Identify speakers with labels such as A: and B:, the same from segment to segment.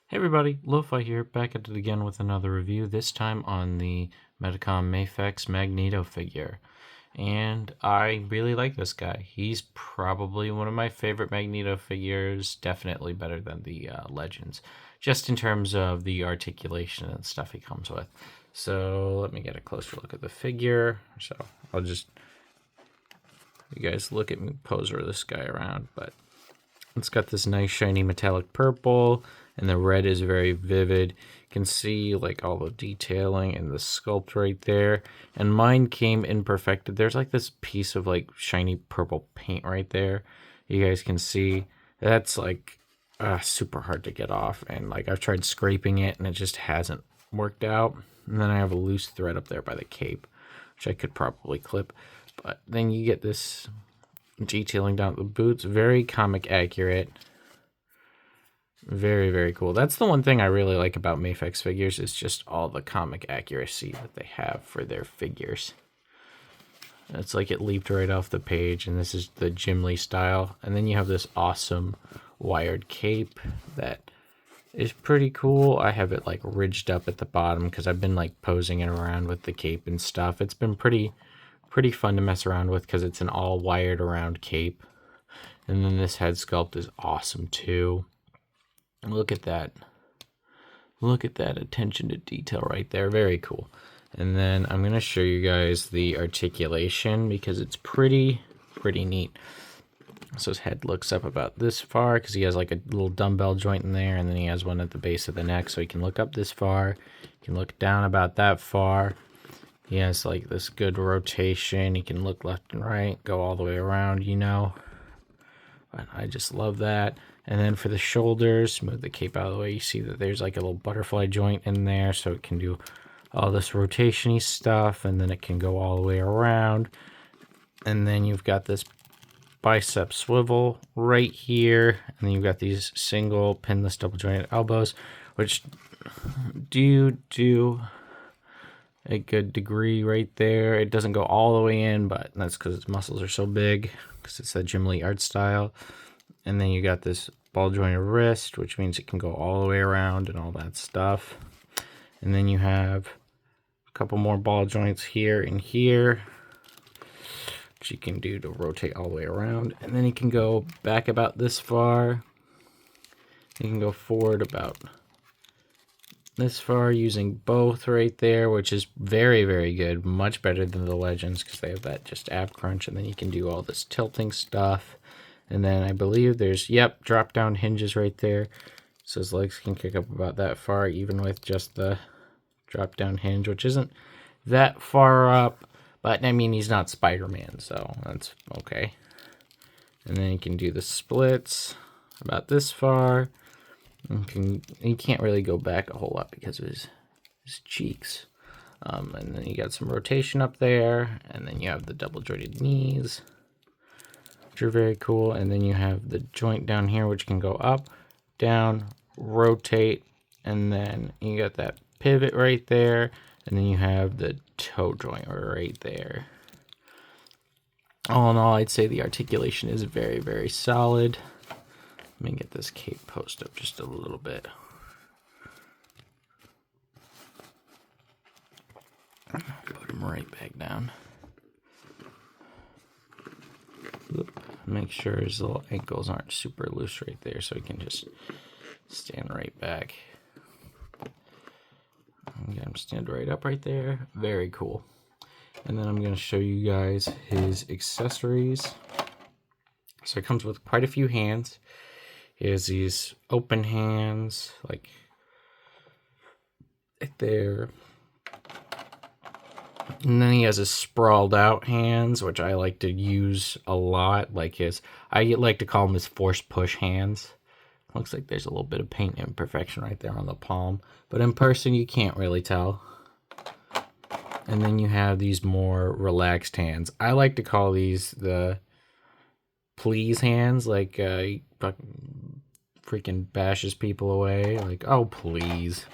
A: Hey everybody, Lo-Fi here, back at it again with another review, this time on the Medicom Mafex Magneto figure. And I really like this guy. He's probably one of my favorite Magneto figures, definitely better than the Legends, just in terms of the articulation and stuff he comes with. So let me get a closer look at the figure. So I'll just, you guys look at me pose this guy around, but it's got this nice shiny metallic purple, and the red is very vivid. You can see like all the detailing and the sculpt right there. And mine came imperfected. There's like this piece of like shiny purple paint right there. You guys can see that's like super hard to get off. And like I've tried scraping it and it just hasn't worked out. And then I have a loose thread up there by the cape, which I could probably clip. But then you get this detailing down the boots, very comic accurate, very cool. That's the one thing I really like about Mafex figures, is just all the comic accuracy that they have for their figures. It's like it leaped right off the page, and this is the Jim Lee style. And then you have this awesome wired cape that is pretty cool. I have it like ridged up at the bottom because I've been like posing it around with the cape and stuff. It's been pretty fun to mess around with because it's an all wired around cape. And then this head sculpt is awesome too. And look at that. Look at that attention to detail right there. Very cool. And then I'm going to show you guys the articulation because it's pretty neat. So his head looks up about this far because he has like a little dumbbell joint in there, and then he has one at the base of the neck, so he can look up this far. He can look down about that far. He has like this good rotation. He can look left and right, go all the way around, you know. But I just love that. And then for the shoulders, move the cape out of the way. You see that there's like a little butterfly joint in there, so it can do all this rotation-y stuff, and then it can go all the way around. And then you've got this bicep swivel right here, and then you've got these single pinless double jointed elbows, which do a good degree right there. It doesn't go all the way in, but that's because its muscles are so big, because it's that Jim Lee art style. And then you got this ball jointed wrist, which means it can go all the way around and all that stuff. And then you have a couple more ball joints here and here, which you can do to rotate all the way around. And then you can go back about this far. You can go forward about this far using both right there, which is very good, much better than the Legends because they have that just ab crunch. And then you can do all this tilting stuff. And then I believe there's, drop down hinges right there, so his legs can kick up about that far, even with just the drop down hinge, which isn't that far up, but I mean, he's not Spider-Man, so that's okay. And then you can do the splits about this far. You can't really go back a whole lot because of his cheeks. And then you got some rotation up there, and then you have the double jointed knees, which are very cool. And then you have the joint down here, which can go up, down, rotate, and then you got that pivot right there, and then you have the toe joint right there. All in all, I'd say the articulation is very solid. Let me get this cape post up just a little bit. Put him right back down. Make sure his little ankles aren't super loose right there, so he can just stand right back. Get him stand right up right there. Very cool. And then I'm going to show you guys his accessories. So it comes with quite a few hands. He has these open hands, like right there. And then he has his sprawled out hands, which I like to use a lot. I like to call them his force push hands. Looks like there's a little bit of paint imperfection right there on the palm, but in person you can't really tell. And then you have these more relaxed hands. I like to call these the please hands, like he freaking bashes people away, like, oh please.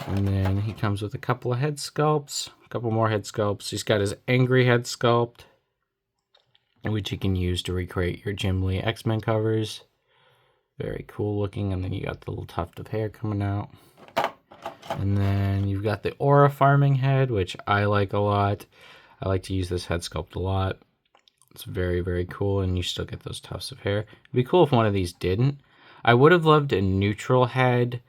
A: And then he comes with a couple of head sculpts, a couple more head sculpts. He's got his angry head sculpt, which you can use to recreate your Jim Lee X-Men covers. Very cool looking. And then you got the little tuft of hair coming out. And then you've got the aura farming head, which I like a lot. I like to use this head sculpt a lot. It's very, very cool, and you still get those tufts of hair. It'd be cool if one of these didn't. I would have loved a neutral head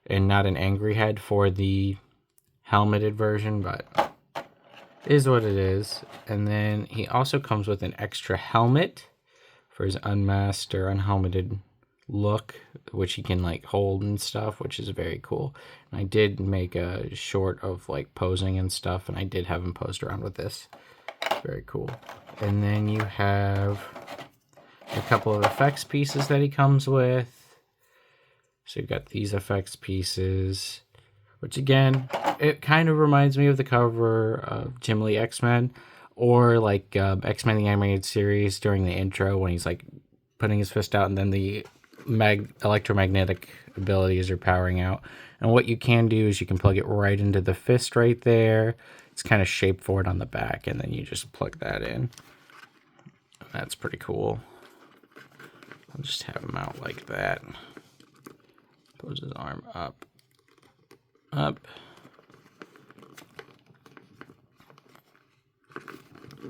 A: and not an angry head for the helmeted version, but it is what it is. And then he also comes with an extra helmet for his unmasked or unhelmeted look, which he can like hold and stuff, which is very cool. And I did make a short of like posing and stuff, and I did have him posed around with this. Very cool. And then you have a couple of effects pieces that he comes with. So you've got these effects pieces, which again, it kind of reminds me of the cover of Jim Lee X-Men, or like X-Men the Animated Series during the intro when he's like putting his fist out and then the electromagnetic abilities are powering out. And what you can do is you can plug it right into the fist right there. It's kind of shaped for it on the back, and then you just plug that in. That's pretty cool. I'll just have him out like that. Pose his arm up. Up.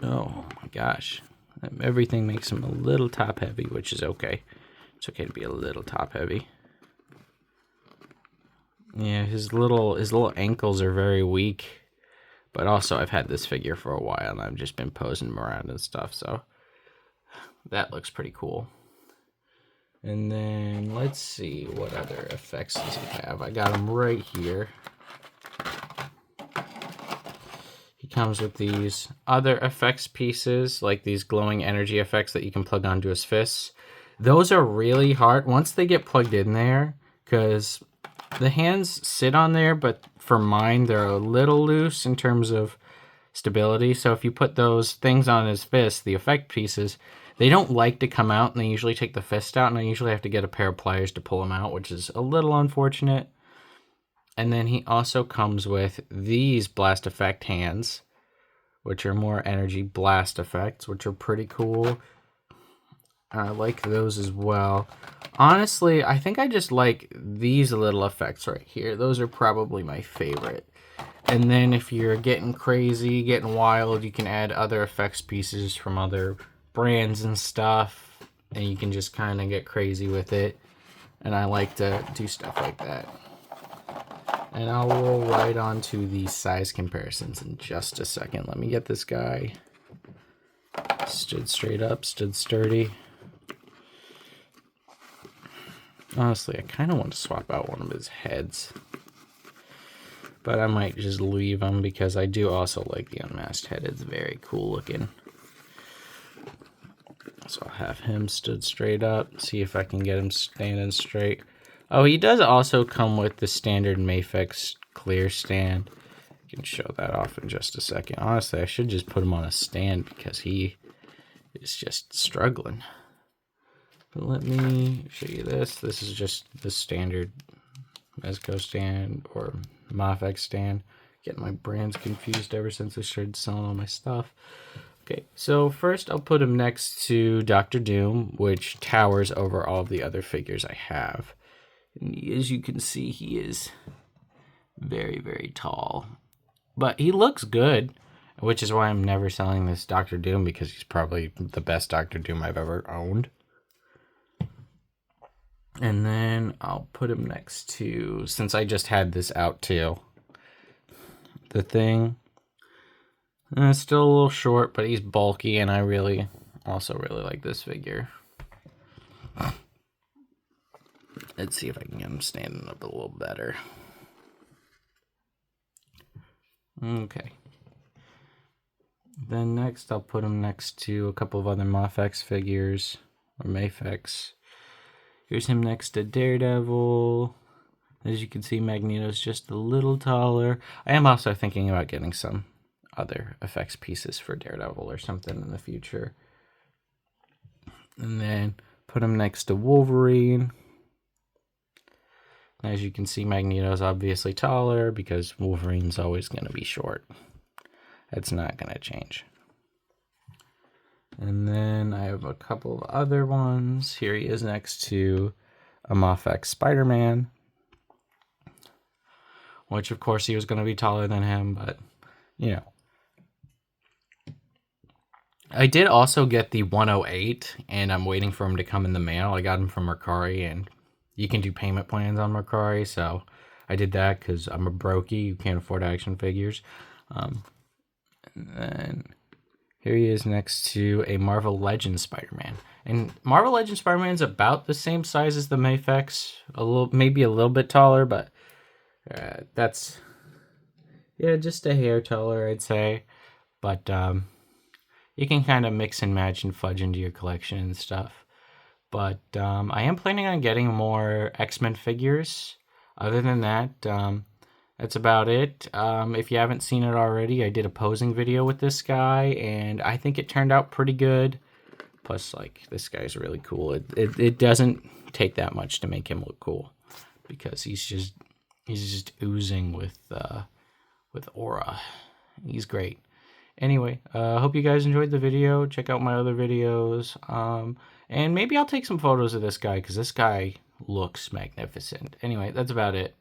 A: Oh my gosh. Everything makes him a little top heavy, which is okay. It's okay to be a little top heavy. Yeah, his little ankles are very weak. But also I've had this figure for a while and I've just been posing him around and stuff, so that looks pretty cool. And then let's see what other effects does he have. I got him right here. He comes with these other effects pieces, like these glowing energy effects that you can plug onto his fists. Those are really hard once they get plugged in there, because the hands sit on there, but for mine, they're a little loose in terms of stability. So if you put those things on his fist, the effect pieces, they don't like to come out, and they usually take the fist out, and I usually have to get a pair of pliers to pull them out, which is a little unfortunate. And then he also comes with these blast effect hands, which are more energy blast effects, which are pretty cool. I like those as well. Honestly, I think I just like these little effects right here. Those are probably my favorite. And then if you're getting crazy, getting wild, you can add other effects pieces from other brands and stuff, and you can just kind of get crazy with it. And I like to do stuff like that. And I'll roll right on to the size comparisons in just a second. Let me get this guy stood straight up, stood sturdy. Honestly, I kind of want to swap out one of his heads, but I might just leave him because I do also like the unmasked head. It's very cool looking. So I'll have him stood straight up, see if I can get him standing straight. Oh, he does also come with the standard Mafex clear stand. I can show that off in just a second. Honestly, I should just put him on a stand because he is just struggling. But let me show you this. This is just the standard Medicom stand or Mafex stand. Getting my brands confused ever since I started selling all my stuff. Okay, so first I'll put him next to Dr. Doom, which towers over all of the other figures I have. And as you can see, he is very, very tall. But he looks good, which is why I'm never selling this Dr. Doom, because he's probably the best Dr. Doom I've ever owned. And then I'll put him next to, since I just had this out too, the Thing. And it's still a little short, but he's bulky, and I also really like this figure. Let's see if I can get him standing up a little better. Okay. Then next, I'll put him next to a couple of other Mafex figures, or Mafex. Here's him next to Daredevil. As you can see, Magneto's just a little taller. I am also thinking about getting some other effects pieces for Daredevil or something in the future. And then put him next to Wolverine. As you can see, Magneto's obviously taller because Wolverine's always going to be short. That's not going to change. And then I have a couple of other ones. Here he is next to a Mafex Spider-Man, which of course he was going to be taller than him, but you know. I did also get the 108, and I'm waiting for him to come in the mail. I got him from Mercari, and you can do payment plans on Mercari, so I did that because I'm a brokey. You can't afford action figures. And then here he is next to a Marvel Legends Spider-Man. And Marvel Legends Spider-Man is about the same size as the Mafex, maybe a little bit taller, but that's, yeah, just a hair taller, I'd say. But you can kind of mix and match and fudge into your collection and stuff. But I am planning on getting more X-Men figures. Other than that, that's about it. If you haven't seen it already, I did a posing video with this guy, and I think it turned out pretty good. Plus, like, this guy's really cool. It doesn't take that much to make him look cool, because he's just oozing with aura. He's great. Anyway, I hope you guys enjoyed the video. Check out my other videos. And maybe I'll take some photos of this guy, because this guy looks magnificent. Anyway, that's about it.